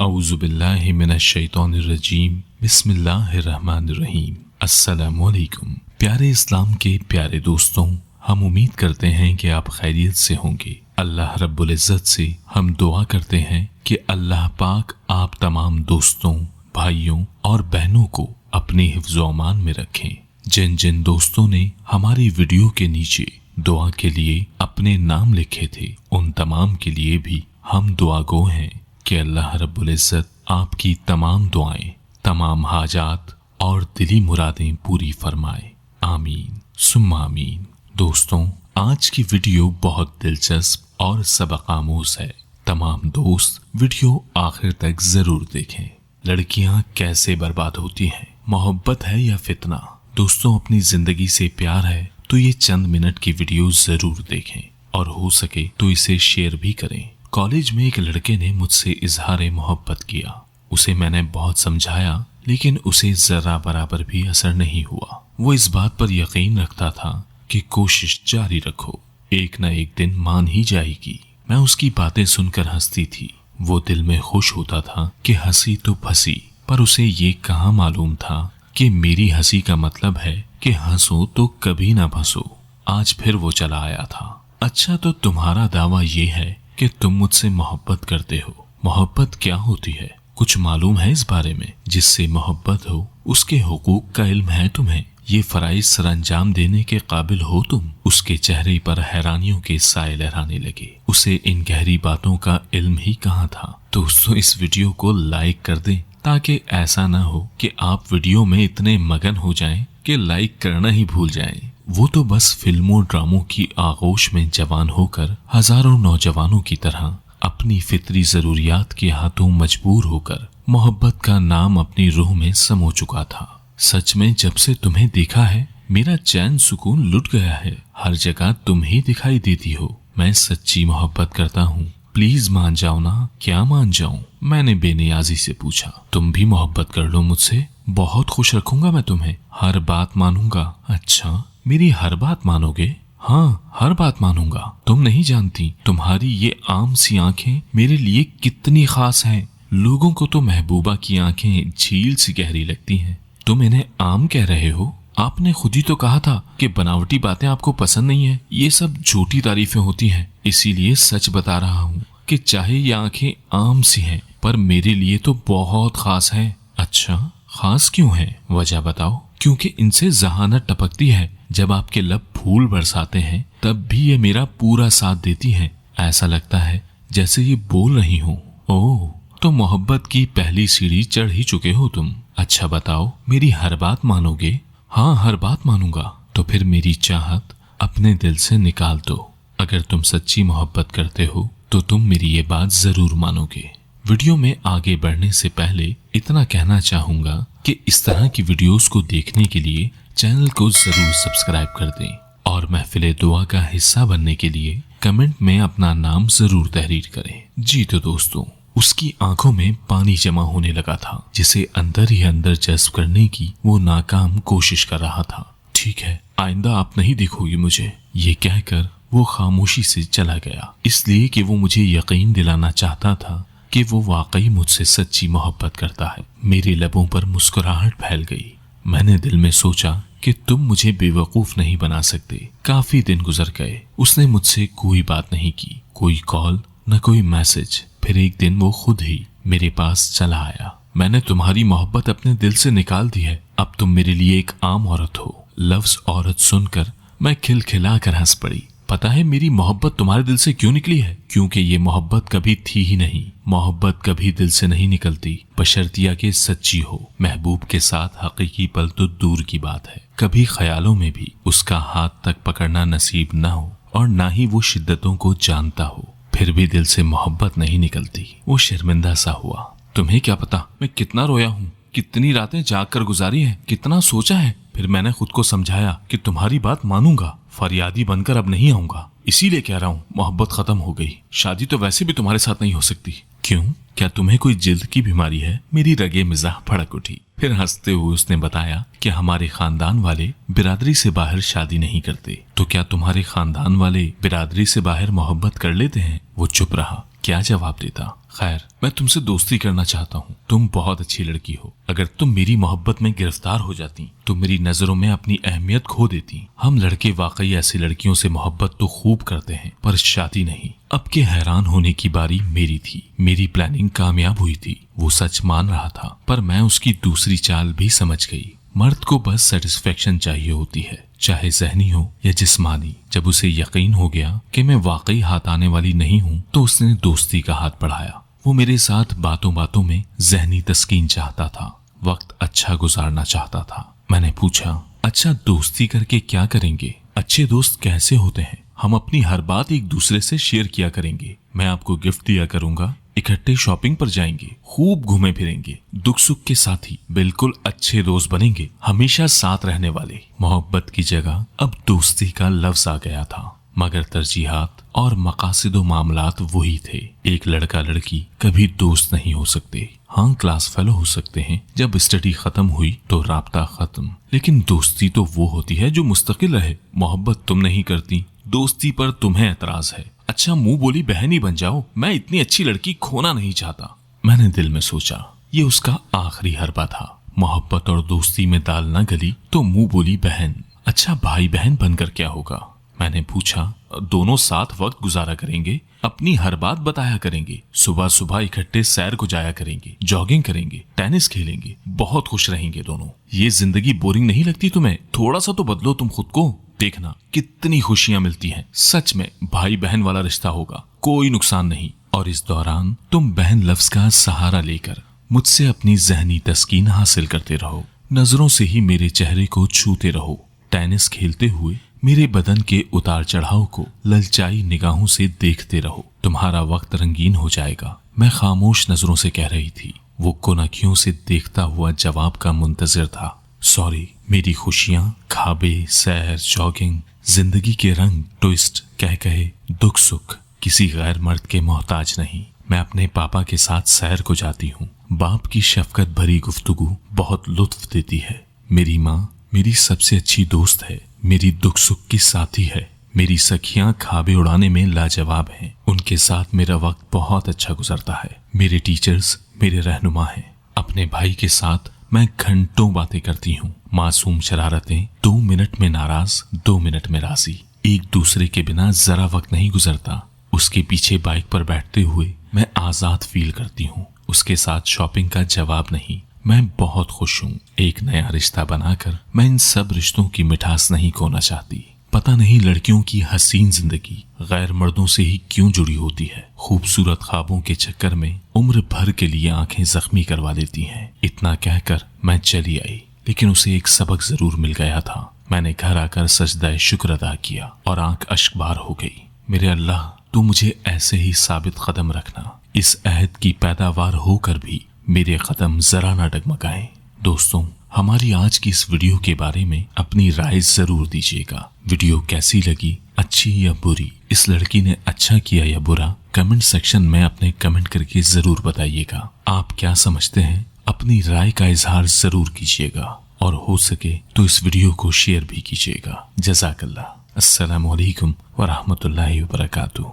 अऊज़ु बिल्लाहि मिनश शैतानिर रजीम बिस्मिल्लाहिर्रहमानिर्रहीम। अस्सलामु अलैकुम। प्यारे इस्लाम के प्यारे दोस्तों, हम उम्मीद करते हैं कि आप खैरियत से होंगे। अल्लाह रब्बुल इज़्ज़त से हम दुआ करते हैं कि अल्लाह पाक आप तमाम दोस्तों, भाइयों और बहनों को अपने हिफ्ज़-ओ अमान में रखें। जिन जिन दोस्तों ने हमारी वीडियो के नीचे दुआ के लिए अपने नाम लिखे थे, उन तमाम के लिए भी हम दुआगो हैं कि अल्लाह रब्बुल इज़्ज़त आपकी तमाम दुआएं, तमाम हाजात और दिली मुरादें पूरी फरमाए। आमीन सुम्मा आमीन। दोस्तों, आज की वीडियो बहुत दिलचस्प और सबक आमूज है। तमाम दोस्त वीडियो आखिर तक जरूर देखें। लड़कियां कैसे बर्बाद होती हैं, मोहब्बत है या फितना? दोस्तों, अपनी जिंदगी से प्यार है तो ये चंद मिनट की वीडियो जरूर देखें और हो सके तो इसे शेयर भी करें। कॉलेज में एक लड़के ने मुझसे इजहार मोहब्बत किया। उसे मैंने बहुत समझाया, लेकिन उसे जरा बराबर भी असर नहीं हुआ। वो इस बात पर यकीन रखता था कि कोशिश जारी रखो, एक न एक दिन मान ही जाएगी। मैं उसकी बातें सुनकर हंसती थी। वो दिल में खुश होता था कि हंसी तो फंसी, पर उसे ये कहाँ मालूम था कि मेरी हंसी का मतलब है कि हंसो तो कभी ना फंसो। आज फिर वो चला आया था। अच्छा, तो तुम्हारा दावा ये है कि तुम मुझसे मोहब्बत करते हो। मोहब्बत क्या होती है? कुछ मालूम है इस बारे में? जिससे मोहब्बत हो उसके हुकूक का इल्म है तुम्हें? ये फराइज सरअंजाम देने के काबिल हो तुम? उसके चेहरे पर हैरानियों के साए लहराने लगे। उसे इन गहरी बातों का इल्म ही कहाँ था। दोस्तों, इस वीडियो को लाइक कर दें ताकि ऐसा ना हो कि आप वीडियो में इतने मगन हो जाएं कि लाइक करना ही भूल जाएं। वो तो बस फिल्मों ड्रामों की आगोश में जवान होकर हजारों नौजवानों की तरह अपनी फितरी जरूरियात के हाथों मजबूर होकर मोहब्बत का नाम अपनी रूह में समो चुका था। सच में जब से तुम्हें देखा है मेरा चैन सुकून लुट गया है। हर जगह तुम ही दिखाई देती हो। मैं सच्ची मोहब्बत करता हूँ, प्लीज मान जाओ ना। क्या मान जाऊं? मैंने बेनियाजी से पूछा। तुम भी मोहब्बत कर लो मुझसे, बहुत खुश रखूंगा मैं तुम्हें, हर बात मानूंगा। अच्छा, मेरी हर बात मानोगे? हाँ, हर बात मानूंगा। तुम नहीं जानती तुम्हारी ये आम सी आंखें मेरे लिए कितनी खास हैं। लोगों को तो महबूबा की आंखें झील सी गहरी लगती हैं। तुम इन्हें आम कह रहे हो? आपने खुद ही तो कहा था कि बनावटी बातें आपको पसंद नहीं है। ये सब झूठी तारीफें होती हैं। इसीलिए सच बता रहा हूँ कि चाहे ये आंखें आम सी हैं, पर मेरे लिए तो बहुत खास हैं। अच्छा, खास क्यों है? वजह बताओ। क्योंकि इनसे जहानत टपकती है। जब आपके लब फूल बरसाते हैं तब भी ये मेरा पूरा साथ देती हैं। ऐसा लगता है जैसे ये बोल रही हूँ। ओह, तो मोहब्बत की पहली सीढ़ी चढ़ ही चुके हो तुम। अच्छा बताओ, मेरी हर बात मानोगे? हाँ, हर बात मानूंगा। तो फिर मेरी चाहत अपने दिल से निकाल दो। अगर तुम सच्ची मोहब्बत करते हो तो तुम मेरी ये बात जरूर मानोगे। वीडियो में आगे बढ़ने से पहले इतना कहना चाहूंगा कि इस तरह की वीडियोस को देखने के लिए चैनल को जरूर सब्सक्राइब कर दें और महफिल दुआ का हिस्सा बनने के लिए कमेंट में अपना नाम जरूर तहरीर करें। जी तो दोस्तों, उसकी आंखों में पानी जमा होने लगा था, जिसे अंदर ही अंदर जज्ब करने की वो नाकाम कोशिश कर रहा था। ठीक है, आइंदा आप नहीं देखोगी मुझे, ये कहकर वो खामोशी से चला गया। इसलिए कि वो मुझे यकीन दिलाना चाहता था कि वो वाकई मुझसे सच्ची मोहब्बत करता है। मेरे लबों पर मुस्कुराहट फैल गई। मैंने दिल में सोचा कि तुम मुझे बेवकूफ नहीं बना सकते। काफी दिन गुजर गए। उसने मुझसे कोई बात नहीं की, कोई कॉल न कोई मैसेज। फिर एक दिन वो खुद ही मेरे पास चला आया। मैंने तुम्हारी मोहब्बत अपने दिल से निकाल दी है। अब तुम मेरे लिए एक आम औरत हो। लफ्ज औरत सुनकर मैं खिलखिला कर हंस पड़ी। पता है मेरी मोहब्बत तुम्हारे दिल से क्यों निकली है? क्योंकि ये मोहब्बत कभी थी ही नहीं। मोहब्बत कभी दिल से नहीं निकलती, बशर्तिया के सच्ची हो। महबूब के साथ हकीकी पल तो दूर की बात है, कभी ख्यालों में भी उसका हाथ तक पकड़ना नसीब न हो और ना ही वो शिद्दतों को जानता हो। फिर भी दिल से मोहब्बत नहीं निकलती। वो शर्मिंदा सा हुआ। तुम्हें क्या पता मैं कितना रोया हूँ, कितनी रातें जाग कर गुजारी है, कितना सोचा है। फिर मैंने खुद को समझाया कि तुम्हारी बात मानूंगा, फरियादी बनकर अब नहीं आऊंगा। इसीलिए कह रहा हूँ मोहब्बत खत्म हो गई। शादी तो वैसे भी तुम्हारे साथ नहीं हो सकती। क्यों? क्या तुम्हें कोई जिल्द की बीमारी है? मेरी रगे मिजाह भड़क उठी। फिर हंसते हुए उसने बताया कि हमारे खानदान वाले बिरादरी से बाहर शादी नहीं करते। तो क्या तुम्हारे खानदान वाले बिरादरी से बाहर मोहब्बत कर लेते हैं? वो चुप रहा। क्या जवाब देता। खैर, मैं तुमसे दोस्ती करना चाहता हूँ, तुम बहुत अच्छी लड़की हो। अगर तुम मेरी मोहब्बत में गिरफ्तार हो जाती तो मेरी नजरों में अपनी अहमियत खो देती। हम लड़के वाकई ऐसी लड़कियों से मोहब्बत तो खूब करते हैं, पर शादी नहीं। अब के हैरान होने की बारी मेरी थी। मेरी प्लानिंग कामयाब हुई थी। वो सच मान रहा था, पर मैं उसकी दूसरी चाल भी समझ गई। मर्द को बस सेटिस्फेक्शन चाहिए होती है, चाहे जहनी हो या जिस्मानी। जब उसे यकीन हो गया कि मैं वाकई हाथ आने वाली नहीं हूँ, तो उसने दोस्ती का हाथ बढ़ाया। वो मेरे साथ बातों बातों में जहनी तस्कीन चाहता था, वक्त अच्छा गुजारना चाहता था। मैंने पूछा, अच्छा दोस्ती करके क्या करेंगे? अच्छे दोस्त कैसे होते हैं? हम अपनी हर बात एक दूसरे से शेयर किया करेंगे। मैं आपको गिफ्ट दिया करूंगा, इकट्ठे शॉपिंग पर जाएंगे, खूब घूमे फिरेंगे, दुख सुख के साथी, बिल्कुल अच्छे दोस्त बनेंगे, हमेशा साथ रहने वाले। मोहब्बत की जगह अब दोस्ती का लफ्ज आ गया था, मगर तरजीहात और मकासिद मामलात वही थे। एक लड़का लड़की कभी दोस्त नहीं हो सकते। हाँ, क्लास फेलो हो सकते हैं। जब स्टडी खत्म हुई तो राब्ता खत्म, लेकिन दोस्ती तो वो होती है जो मुस्तकिल रहे। मोहब्बत तुम नहीं करती, दोस्ती पर तुम्हें एतराज है। अच्छा, मुंह बोली बहन ही बन जाओ, मैं इतनी अच्छी लड़की खोना नहीं चाहता। मैंने दिल में सोचा, ये उसका आखिरी हरबा था। मोहब्बत और दोस्ती में दाल न गली तो मुंह बोली बहन। अच्छा, भाई बहन बनकर क्या होगा? मैंने पूछा। दोनों साथ वक्त गुजारा करेंगे, अपनी हर बात बताया करेंगे, सुबह सुबह इकट्ठे सैर को जाया करेंगे, जॉगिंग करेंगे, टेनिस खेलेंगे, बहुत खुश रहेंगे दोनों। ये जिंदगी बोरिंग नहीं लगती तुम्हें? थोड़ा सा तो बदलो तुम खुद को, देखना कितनी खुशियां मिलती हैं। सच में भाई बहन वाला रिश्ता होगा, कोई नुकसान नहीं। और इस दौरान तुम बहन लफ्ज का सहारा लेकर मुझसे अपनी जहनी तस्कीन हासिल करते रहो, नजरों से ही मेरे चेहरे को छूते रहो, टेनिस खेलते हुए मेरे बदन के उतार चढ़ाव को ललचाई निगाहों से देखते रहो। तुम्हारा वक्त रंगीन हो जाएगा। मैं खामोश नजरों से कह रही थी। वो कोनखियों से देखता हुआ जवाब का मुंतजिर था। सॉरी, मेरी खुशियां, खाबे, सैर, जॉगिंग, जिंदगी के रंग, ट्विस्ट, कह कहे, दुख सुख किसी गैर मर्द के मोहताज नहीं। मैं अपने पापा के साथ सैर को जाती हूँ। बाप की शफकत भरी गुफ्तगू बहुत लुत्फ देती है। मेरी माँ मेरी सबसे अच्छी दोस्त है, मेरी दुख सुख की साथी है। मेरी सखियां खाबे उड़ाने में लाजवाब हैं। उनके साथ मेरा वक्त बहुत अच्छा गुजरता है। मेरे टीचर्स मेरे रहनुमा हैं। अपने भाई के साथ मैं घंटों बातें करती हूँ। मासूम शरारतें, 2 मिनट में नाराज, 2 मिनट में राजी। एक दूसरे के बिना जरा वक्त नहीं गुजरता। उसके पीछे बाइक पर बैठते हुए मैं आजाद फील करती हूँ। उसके साथ शॉपिंग का जवाब नहीं। मैं बहुत खुश हूँ। एक नया रिश्ता बनाकर मैं इन सब रिश्तों की मिठास नहीं खोना चाहती। पता नहीं लड़कियों की हसीन जिंदगी गैर मर्दों से ही क्यों जुड़ी होती है। खूबसूरत ख्वाबों के चक्कर में उम्र भर के लिए आंखें जख्मी करवा लेती हैं। इतना कहकर मैं चली आई, लेकिन उसे एक सबक जरूर मिल गया था। मैंने घर आकर सजदा शुक्र अदा किया और आंख अश्कबार हो गई। मेरे अल्लाह, तू मुझे ऐसे ही साबित कदम रखना। इस अहद की पैदावार होकर भी मेरे कदम जरा ना डगमगाएं। दोस्तों, हमारी आज की इस वीडियो के बारे में अपनी राय जरूर दीजिएगा। वीडियो कैसी लगी, अच्छी या बुरी? इस लड़की ने अच्छा किया या बुरा? कमेंट सेक्शन में अपने कमेंट करके जरूर बताइएगा। आप क्या समझते हैं? अपनी राय का इजहार जरूर कीजिएगा और हो सके तो इस वीडियो को शेयर भी कीजिएगा। जज़ाकल्लाह। अस्सलामु अलैकुम व रहमतुल्लाहि व बरकातुहू।